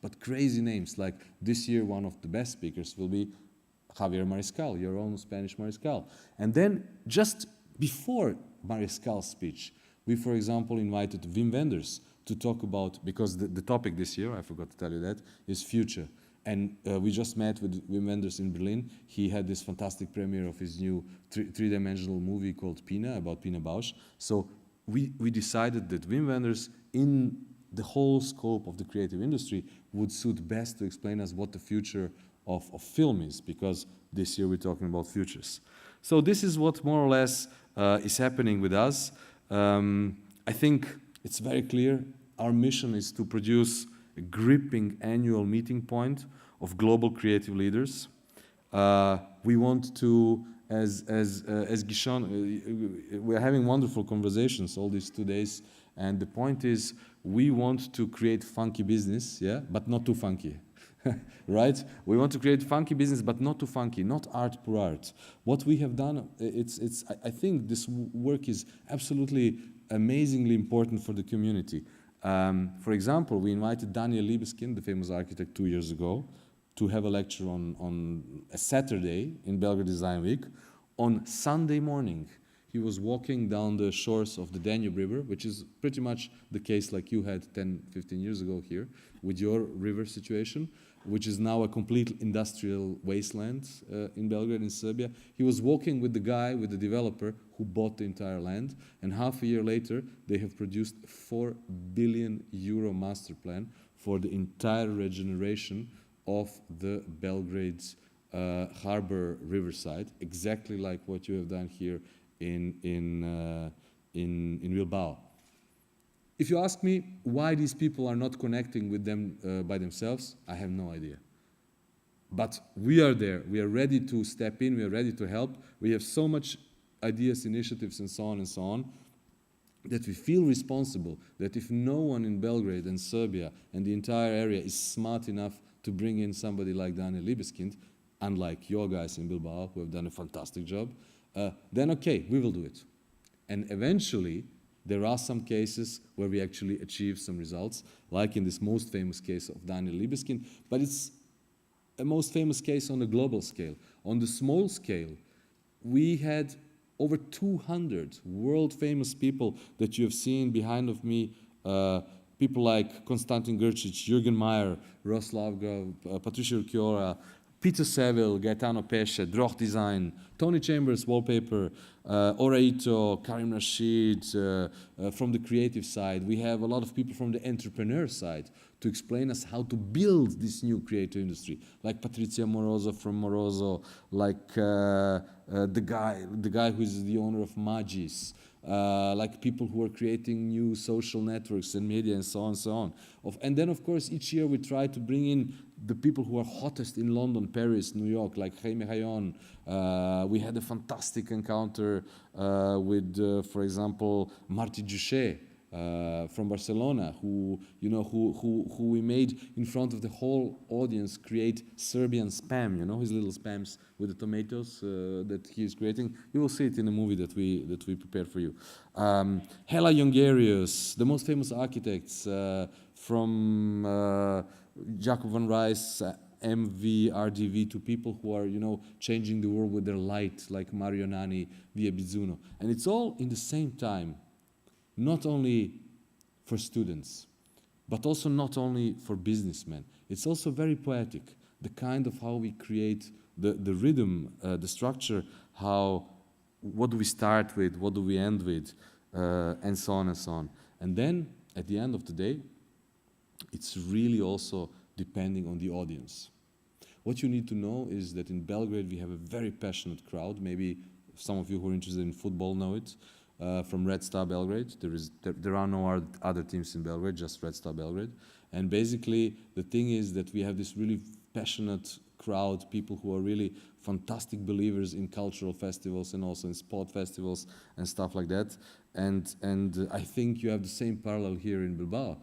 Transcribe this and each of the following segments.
but crazy names. Like this year, one of the best speakers will be Javier Mariscal, your own Spanish Mariscal. And then just before Mariscal's speech, we, for example, invited Wim Wenders to talk about, because the topic this year, I forgot to tell you that, is future. And we just met with Wim Wenders in Berlin. He had this fantastic premiere of his new three-dimensional movie called Pina, about Pina Bausch. So we decided that Wim Wenders, in the whole scope of the creative industry, would suit best to explain us what the future of film is, because this year we're talking about futures. So this is what more or less is happening with us. I think it's very clear. Our mission is to produce a gripping annual meeting point of global creative leaders. We want to, as Guichon, we're having wonderful conversations all these 2 days, and the point is we want to create funky business, yeah, but not too funky. Right? We want to create funky business, but not too funky, not art pour art. What we have done, I think this work is absolutely amazingly important for the community. For example, we invited Daniel Libeskind, the famous architect, 2 years ago, to have a lecture on a Saturday in Belgrade Design Week. On Sunday morning, he was walking down the shores of the Danube River, which is pretty much the case like you had 10, 15 years ago here, with your river situation, which is now a complete industrial wasteland in Belgrade, in Serbia. He was walking with the guy, with the developer, who bought the entire land, and half a year later, they have produced a €4 billion master plan for the entire regeneration of the Belgrade's harbor riverside, exactly like what you have done here in BIlbao. If you ask me why these people are not connecting with them by themselves, I have no idea. But we are there. We are ready to step in. We are ready to help. We have so much ideas, initiatives, and so on, that we feel responsible that if no one in Belgrade and Serbia and the entire area is smart enough to bring in somebody like Daniel Libeskind, unlike your guys in BIlbao who have done a fantastic job, then okay, we will do it. And eventually, there are some cases where we actually achieve some results, like in this most famous case of Daniel Libeskind, but it's a most famous case on a global scale. On the small scale, we had over 200 world-famous people that you have seen behind of me, people like Konstantin Grcic, Jürgen Mayer, Ross Lavgrove, Patricia Urquiora, Peter Saville, Gaetano Pesce, Droch Design, Tony Chambers, Wallpaper, Oraito, Karim Rashid, from the creative side. We have a lot of people from the entrepreneur side to explain us how to build this new creative industry, like Patrizia Moroso from Moroso, like the guy who is the owner of Magis, like people who are creating new social networks and media and so on. And then, of course, each year we try to bring in the people who are hottest in London, Paris, New York, like Jaime Rayon. We had a fantastic encounter with, for example, Martí Juché from Barcelona, who we made in front of the whole audience create Serbian spam. You know his little spams with the tomatoes that he is creating. You will see it in the movie that we prepared for you. Hela Jongerius, the most famous architects from Jacob van Rijs, MV, RDV, to people who are, changing the world with their light, like Mario Nani, Via Bizzuno. And it's all in the same time, not only for students, but also not only for businessmen. It's also very poetic, the kind of how we create the rhythm, the structure, what do we start with, what do we end with, and so on and so on. And then, at the end of the day, it's really also depending on the audience. What you need to know is that in Belgrade we have a very passionate crowd. Maybe some of you who are interested in football know it. From Red Star Belgrade, there are no other teams in Belgrade, just Red Star Belgrade. And basically the thing is that we have this really passionate crowd, people who are really fantastic believers in cultural festivals and also in sport festivals and stuff like that. And I think you have the same parallel here in Bilbao.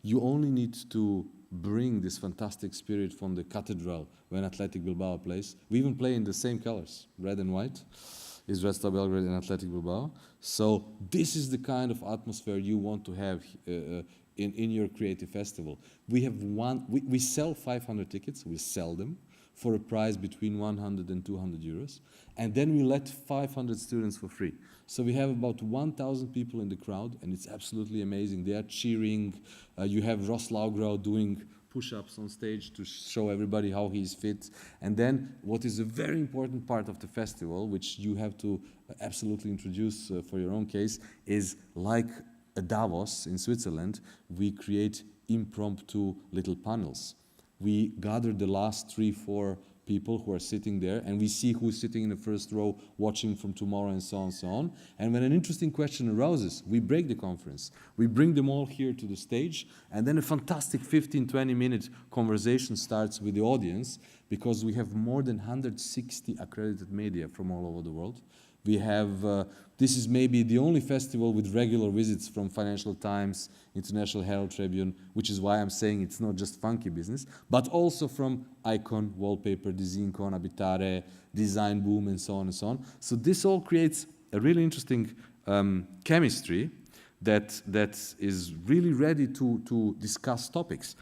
You only need to bring this fantastic spirit from the cathedral when Athletic Bilbao plays. We even play in the same colors, red and white, is Red Star Belgrade and Athletic Bilbao. So this is the kind of atmosphere you want to have in your creative festival. We sell 500 tickets, we sell them for a price between 100 and 200 euros, and then we let 500 students for free. So we have about 1,000 people in the crowd, and it's absolutely amazing. They are cheering. You have Ross Laugrau doing push-ups on stage to show everybody how he's fit. And then what is a very important part of the festival, which you have to absolutely introduce for your own case, is like a Davos in Switzerland, we create impromptu little panels. We gather the last 3-4 people who are sitting there, and we see who's sitting in the first row watching from tomorrow, and so on and so on. And when an interesting question arises, we break the conference. We bring them all here to the stage, and then a fantastic 15-20 minute conversation starts with the audience, because we have more than 160 accredited media from all over the world. We have, this is maybe the only festival with regular visits from Financial Times, International Herald Tribune, which is why I'm saying it's not just funky business, but also from Icon, Wallpaper, Desincon, Abitare, Design Boom, and so on and so on. So this all creates a really interesting chemistry that is really ready to discuss topics.